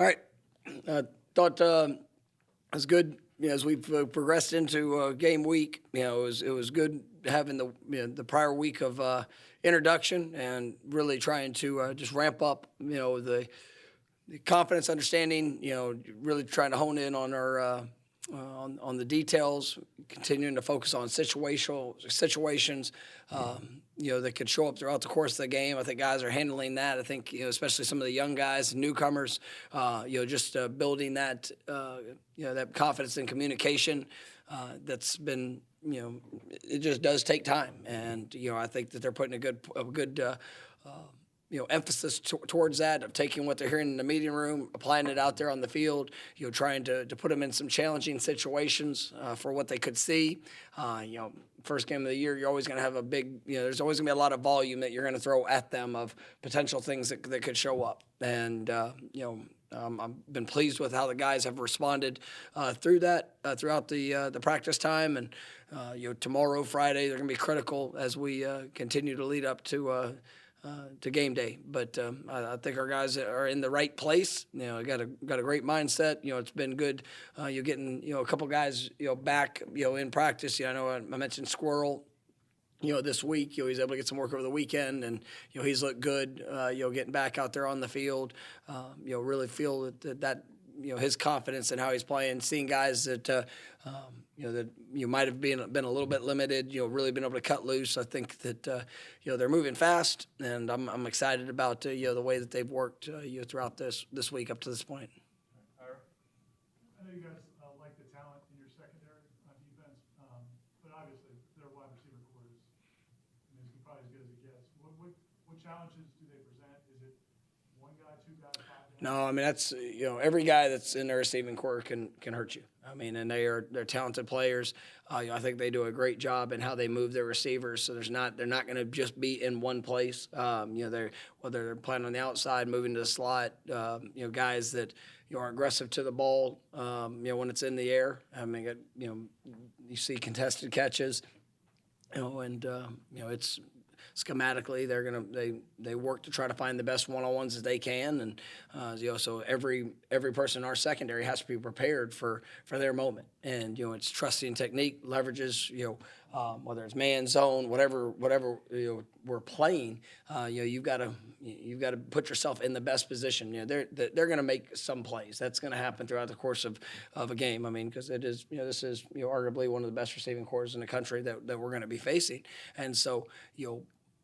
All right. Thought it was good as we've progressed into game week. It was good having the prior week of introduction and really trying to just ramp up the confidence, understanding. Really trying to hone in on our on the details, continuing to focus on situations. That could show up throughout the course of the game. I think guys are handling that. I think, especially some of the young guys, newcomers, just building that, that confidence and communication that's been, it just does take time. And, I think that they're putting a good emphasis towards that, of taking what they're hearing in the meeting room, applying it out there on the field, trying to put them in some challenging situations for what they could see. First game of the year, you're always going to have a big, there's always going to be a lot of volume that you're going to throw at them of potential things that could show up. And, I've been pleased with how the guys have responded through that, throughout the practice time. And, tomorrow, Friday, they're going to be critical as we continue to lead up to game day. But I think our guys are in the right place. Got a great mindset. It's been good. You're getting a couple guys back in practice. I know I mentioned Squirrel. This week, he's able to get some work over the weekend, and he's looked good. Getting back out there on the field. Really feel that his confidence and how he's playing. Seeing guys that that you might have been a little bit limited. Really been able to cut loose. I think that they're moving fast, and I'm excited about the way that they've worked throughout this week up to this point. I know you guys like the talent in your secondary on defense, but obviously their wide receiver core is probably as good as it gets. What challenges do they present? Is it one guy, two guys, five guys? No, that's every guy that's in their receiving core can hurt you. And they're talented players. I think they do a great job in how they move their receivers. So they're not going to just be in one place. Whether they're playing on the outside, moving to the slot. Guys that are aggressive to the ball. When it's in the air. You see contested catches. It's schematically they work to try to find the best one-on-ones that they can, and so every person in our secondary has to be prepared for their moment. And it's trusting technique, leverages, whether it's man, zone, whatever we're playing. You've got to put yourself in the best position. They're going to make some plays. That's going to happen throughout the course of a game. Because it is this is arguably one of the best receiving corps in the country that we're going to be facing. And so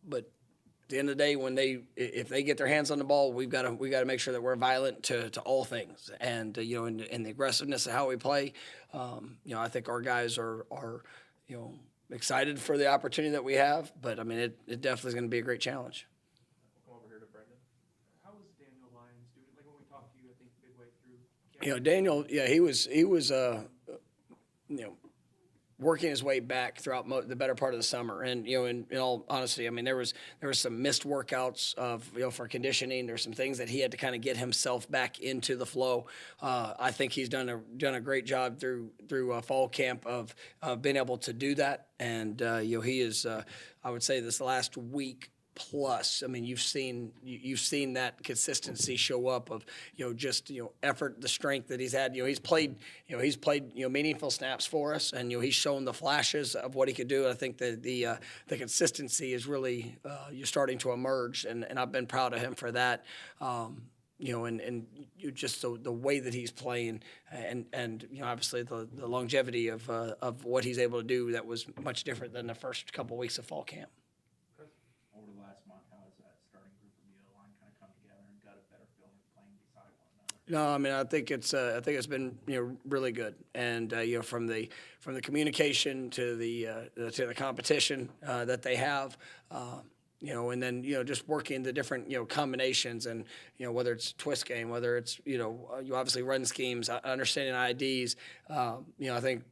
but at the end of the day, if they get their hands on the ball, we've got to make sure that we're violent to all things. And in the aggressiveness of how we play, I think our guys are excited for the opportunity that we have. But it definitely is going to be a great challenge. We'll come over here to Brendan. How was Daniel Lyons doing? Like when we talked to you, I think midway through. Daniel, he was working his way back throughout the better part of the summer. And, in all honesty, there was some missed workouts for conditioning. There's some things that he had to kind of get himself back into the flow. I think he's done a great job through fall camp of being able to do that. And, he is, I would say this last week plus, you've seen that consistency show up of, effort, the strength that he's had. He's played meaningful snaps for us, and, he's shown the flashes of what he could do. I think that the consistency is really, you're starting to emerge, and I've been proud of him for that. And you just the way that he's playing, and obviously the longevity of what he's able to do, that was much different than the first couple of weeks of fall camp. Over the last month, how has that starting group of the O-line kind of come together and got a better feeling of playing beside one another? No, I think it's been really good, and from the communication to the competition that they have. And then, just working the different, combinations, and, whether it's twist game, whether it's, you obviously run schemes, understanding IDs. I think,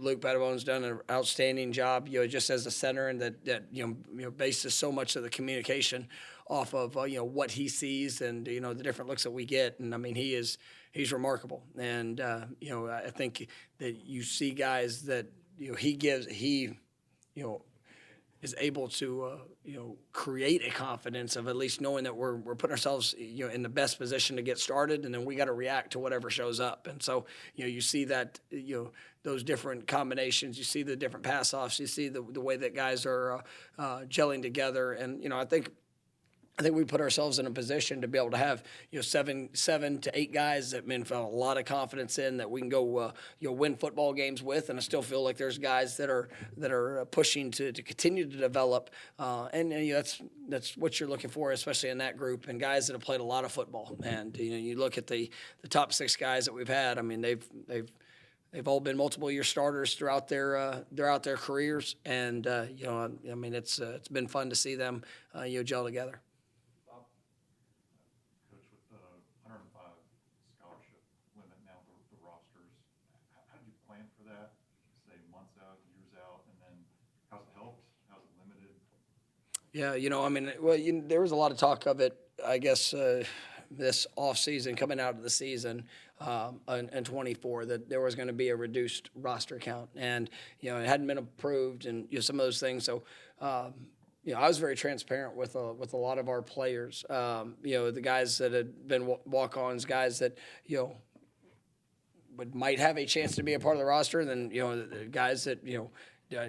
Luke Pettibone's done an outstanding job, just as a center, and that bases so much of the communication off of, what he sees, and, the different looks that we get. And he's remarkable. And, I think that you see guys that, is able to create a confidence of at least knowing that we're putting ourselves in the best position to get started, and then we got to react to whatever shows up. And so you see that those different combinations, you see the different pass offs, you see the way that guys are gelling together, and I think we put ourselves in a position to be able to have 7 to 8 guys that felt a lot of confidence in that we can go win football games with, and I still feel like there's guys that are pushing to continue to develop, and that's what you're looking for, especially in that group, and guys that have played a lot of football. And you look at the top 6 guys that we've had. I mean, they've all been multiple year starters throughout their careers, and it's been fun to see them gel together. Coach, with the 105 scholarship limit now, the rosters, how did you plan for that? Say months out, years out, and then how's it helped? How's it limited? Yeah, there was a lot of talk of it, I guess, this off season, coming out of the season in 24, that there was going to be a reduced roster count, and it hadn't been approved, and some of those things. So I was very transparent with a lot of our players. The guys that had been walk-ons, guys that might have a chance to be a part of the roster, and then the guys that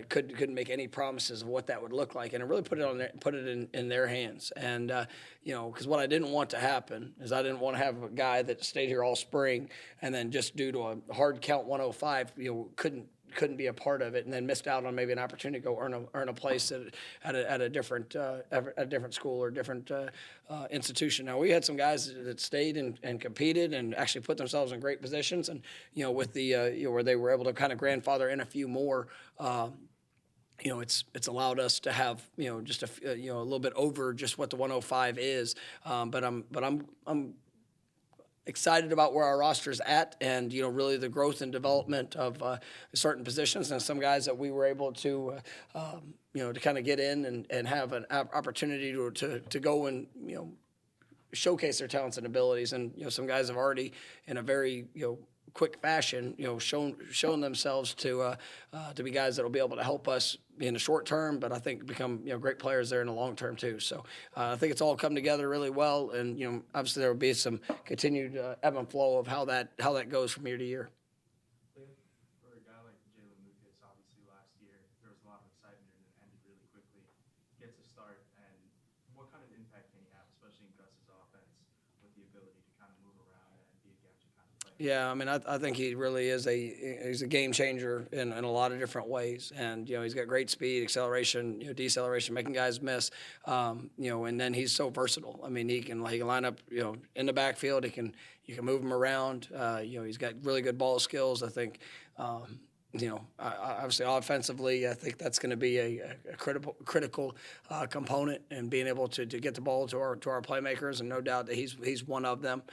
couldn't make any promises of what that would look like, and I really put it in their hands. And because what I didn't want to happen is I didn't want to have a guy that stayed here all spring and then just due to a hard count 105 couldn't be a part of it, and then missed out on maybe an opportunity to go earn a place at a different school or different institution. Now, we had some guys that stayed and competed and actually put themselves in great positions, and with the where they were able to kind of grandfather in a few more. It's allowed us to have just a little bit over just what the 105 is, but I'm excited about where our roster's at, and really the growth and development of certain positions, and some guys that we were able to to kind of get in and have an opportunity to go and showcase their talents and abilities. And some guys have already in a very quick fashion shown themselves to be guys that will be able to help us in the short term, but I think become great players there in the long term too. So I think it's all come together really well, and obviously there will be some continued ebb and flow of how that goes from year to year. For a guy like Jalen Lucas, obviously last year there was a lot of excitement and it ended really quickly. Gets a start, and what kind of impact can he have, especially in Gus's offense, with the ability to kind of move around and be a gadget kind of player? Yeah, I think he really is he's a game changer in a lot of different ways, and he's got great speed, acceleration, deceleration, making guys miss, and then he's so versatile. I mean, he can line up in the backfield. You can move him around. He's got really good ball skills. I think. Obviously offensively, I think that's going to be a critical component, and being able to get the ball to our playmakers, and no doubt that he's one of them.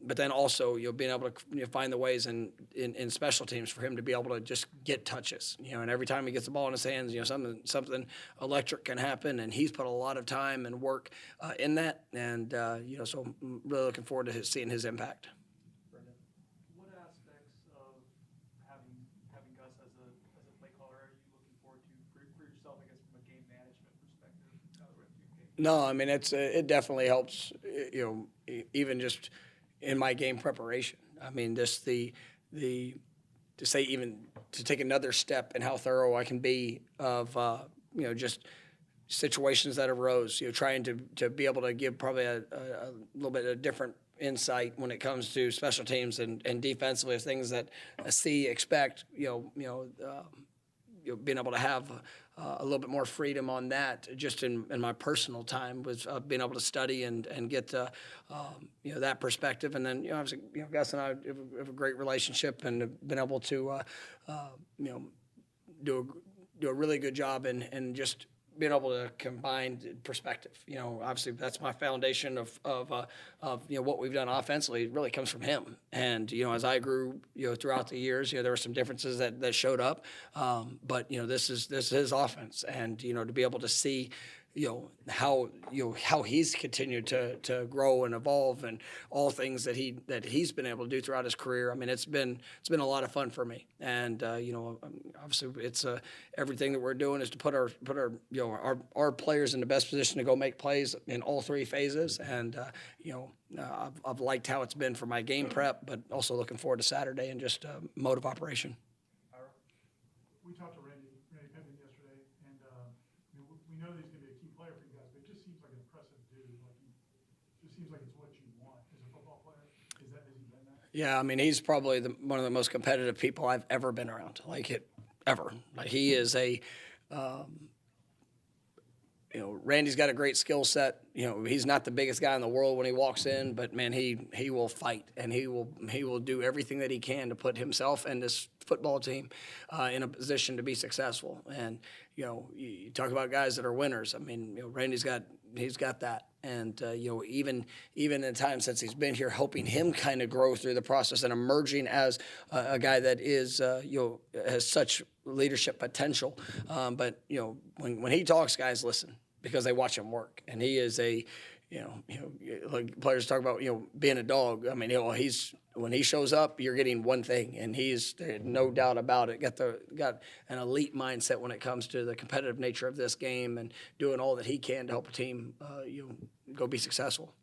But then also, being able to find the ways in special teams for him to be able to just get touches. And every time he gets the ball in his hands, something electric can happen, and he's put a lot of time and work in that. And so I'm really looking forward to seeing his impact. What aspects of having Gus as a play caller are you looking forward to for yourself, I guess, from a game management perspective? No, it definitely helps. Even just in my game preparation. I mean, just to take another step in how thorough I can be of just situations that arose. Trying to be able to give probably a little bit of different insight when it comes to special teams and defensively, things that I expect. Being able to have a little bit more freedom on that, just in my personal time, was being able to study and get that perspective. And then obviously Gus and I have a great relationship, and have been able to do a really good job in just being able to combine perspective. Obviously that's my foundation of what we've done offensively. It really comes from him. And as I grew throughout the years, there were some differences that showed up. But this is his offense, and to be able to see how he's continued to grow and evolve, and all things that he's been able to do throughout his career. I mean, it's been a lot of fun for me, and obviously it's everything that we're doing is to put our players in the best position to go make plays in all three phases, and I've liked how it's been for my game prep, but also looking forward to Saturday and just mode of operation. We talked to Randy Pittman yesterday, and we know that he's going to be a key player for you guys, but it just seems like an impressive dude. Like, it just seems like it's what you want as a football player. Has he been that? Yeah, I mean, he's probably one of the most competitive people I've ever been around, ever. Like, he is Randy's got a great skill set. He's not the biggest guy in the world when he walks in, but man, he will fight, and he will do everything that he can to put himself and this football team in a position to be successful. And you talk about guys that are winners. I mean, Randy's got that, and even in times since he's been here, helping him kind of grow through the process and emerging as a guy that is has such leadership potential. But when he talks, guys listen, because they watch him work, and he is like players talk about being a dog. I mean, when he shows up, you're getting one thing, and he's no doubt about it. Got an elite mindset when it comes to the competitive nature of this game, and doing all that he can to help a team go be successful.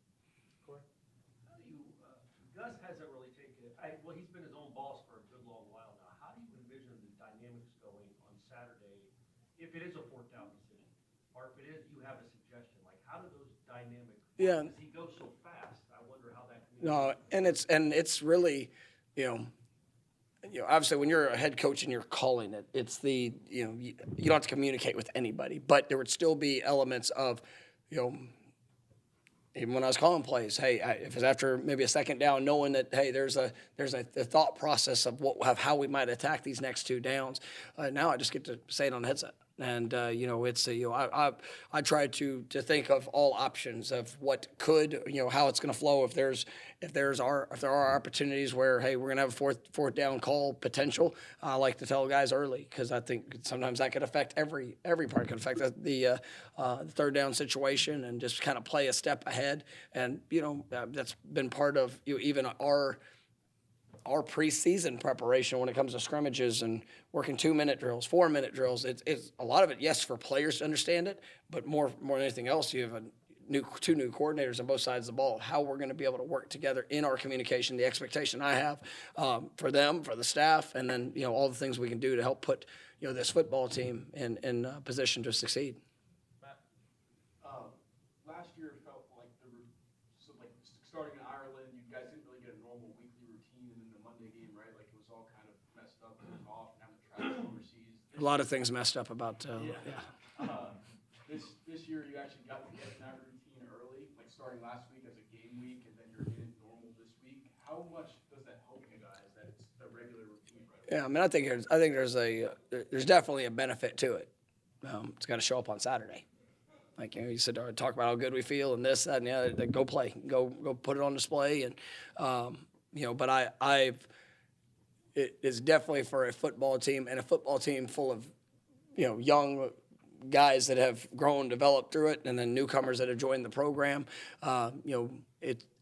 Gus hasn't really taken it. He's been his own boss for a good long while now. How do you envision the dynamics going on Saturday, if it is a fourth down decision, or if it is you have a suggestion? Like, how do those dynamics? Yeah. Because he goes so fast, I wonder how that. No, and it's really, obviously when you're a head coach and you're calling it, it's you don't have to communicate with anybody, but there would still be elements of, even when I was calling plays, hey, if it's after maybe a second down, knowing that, hey, there's a thought process of how we might attack these next two downs. Now I just get to say it on the headset. And it's I try to think of all options of what could how it's going to flow if there are opportunities where, hey, we're going to have a fourth down call potential. I like to tell guys early, because I think sometimes that could affect every part. It could affect the third down situation, and just kind of play a step ahead. And that's been part of even our preseason preparation when it comes to scrimmages and working 2-minute drills, 4-minute drills. It's a lot of it, yes, for players to understand it, but more than anything else, you have two new coordinators on both sides of the ball. How we're going to be able to work together in our communication, the expectation I have for them, for the staff, and then all the things we can do to help put this football team in a position to succeed. Matt, last year it felt like starting in Ireland, you guys didn't really get a normal weekly routine, and then the Monday game, right? Like, it was all kind of messed up and off, and having to travel overseas. A lot of things messed up about This year you actually got to get in that routine early, like starting last week as a game week, and then you're in normal this week. How much does that help you guys that it's a regular routine right away? Yeah, I mean, I think there's definitely a benefit to it. It's got to show up on Saturday. Like, you said, talk about how good we feel and this, that, and the other. Like, go play, go put it on display, and but it is definitely for a football team, and a football team full of young guys that have grown, developed through it, and then newcomers that have joined the program.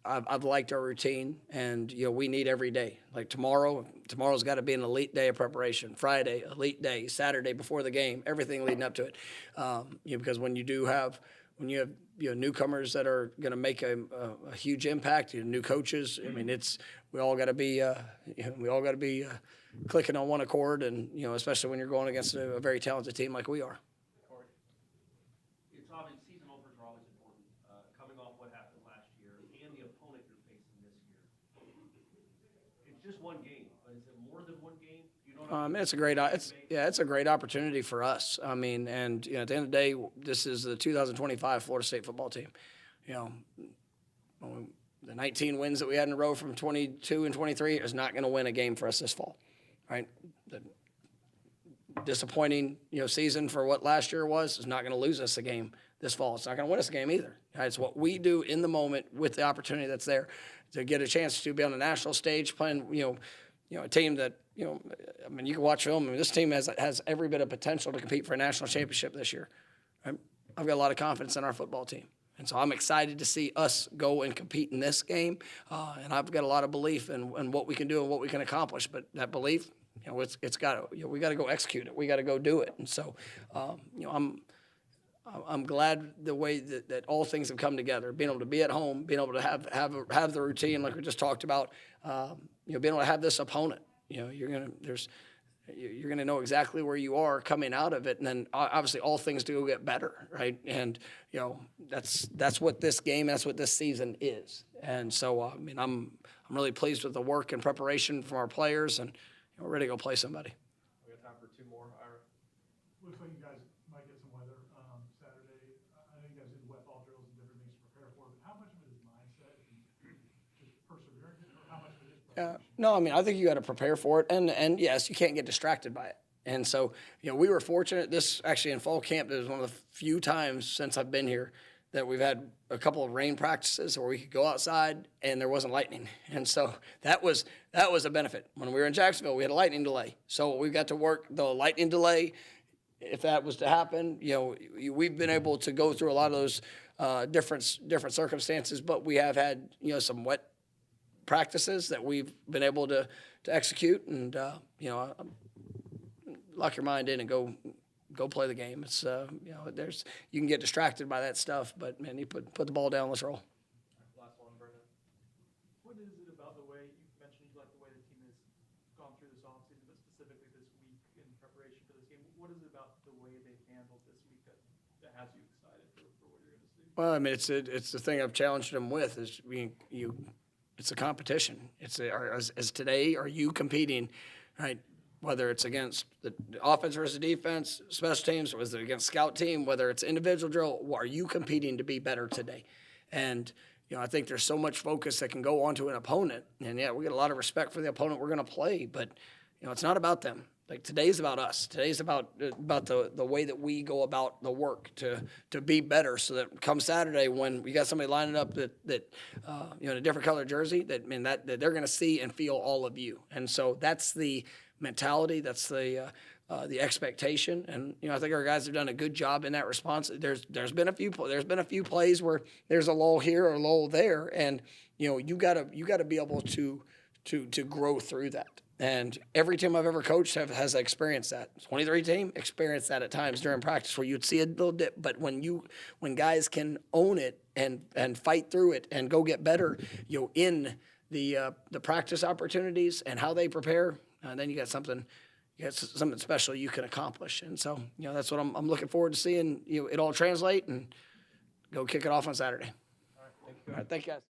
I've liked our routine, and we need every day. Like tomorrow's got to be an elite day of preparation. Friday, elite day. Saturday before the game, everything leading up to it. Because when you have newcomers that are going to make a huge impact, new coaches. I mean, we all got to be clicking on one accord, and especially when you're going against a very talented team like we are. It's obvious season openers are always important. Coming off what happened last year and the opponent you're facing this year, it's just one game, but is it more than one game? It's a great opportunity for us. I mean, and at the end of the day, this is the 2025 Florida State football team. The 19 wins that we had in a row from 22 and 23 is not going to win a game for us this fall, right? The disappointing season for what last year was is not going to lose us a game this fall. It's not going to win us a game either. Right? It's what we do in the moment with the opportunity that's there to get a chance to be on the national stage playing a team that I mean, you can watch film. I mean, this team has every bit of potential to compete for a national championship this year. Right? I've got a lot of confidence in our football team. And so I'm excited to see us go and compete in this game. And I've got a lot of belief in what we can do and what we can accomplish. But that belief, it's got to, we got to go execute it. We got to go do it. And so, I'm glad the way that all things have come together. Being able to be at home, being able to have the routine like we just talked about. Being able to have this opponent. You're gonna know exactly where you are coming out of it, and then obviously all things do get better, right? And that's what this game, that's what this season is. And so I'm really pleased with the work and preparation from our players, and we're ready to go play somebody. We got time for two more, Ira. Looks like you guys might get some weather Saturday. I know you guys did wet ball drills and different things to prepare for, but how much of it is mindset and just perseverance, or how much of it is preparation? No, I think you got to prepare for it, and yes, you can't get distracted by it. And so, we were fortunate. This actually in fall camp, it was one of the few times since I've been here that we've had a couple of rain practices where we could go outside and there wasn't lightning. And so that was a benefit. When we were in Jacksonville, we had a lightning delay. So we got to work the lightning delay. If that was to happen, we've been able to go through a lot of those different circumstances, but we have had, some wet practices that we've been able to execute, and lock your mind in and go play the game. It's you can get distracted by that stuff, but man, you put the ball down, let's roll. Last one, Brendan. What is it about the way, you mentioned you like the way the team has gone through this offseason, but specifically this week in preparation for this game? What is it about the way they've handled this week that has you excited for what you're going to see? Well, it's the thing I've challenged them with is it's a competition. As today, are you competing, right? Whether it's against the offense versus defense, special teams, or whether it's against scout team, whether it's individual drill, are you competing to be better today? And, I think there's so much focus that can go onto an opponent. And, we get a lot of respect for the opponent we're going to play. But, it's not about them. Like, today's about us. Today's about the way that we go about the work to be better, so that come Saturday when we got somebody lining up that in a different color jersey, that they're going to see and feel all of you. And so that's the mentality, that's the expectation, and I think our guys have done a good job in that response. There's been a few plays where there's a lull here or a lull there, and you gotta be able to grow through that. And every team I've ever coached has experienced that. 23 team experienced that at times during practice where you'd see a little dip, but when guys can own it and fight through it and go get better, in the practice opportunities and how they prepare. Then you got something special you can accomplish. And so, that's what I'm looking forward to seeing, it all translate and go kick it off on Saturday. All right, thank you. All right, thank you guys.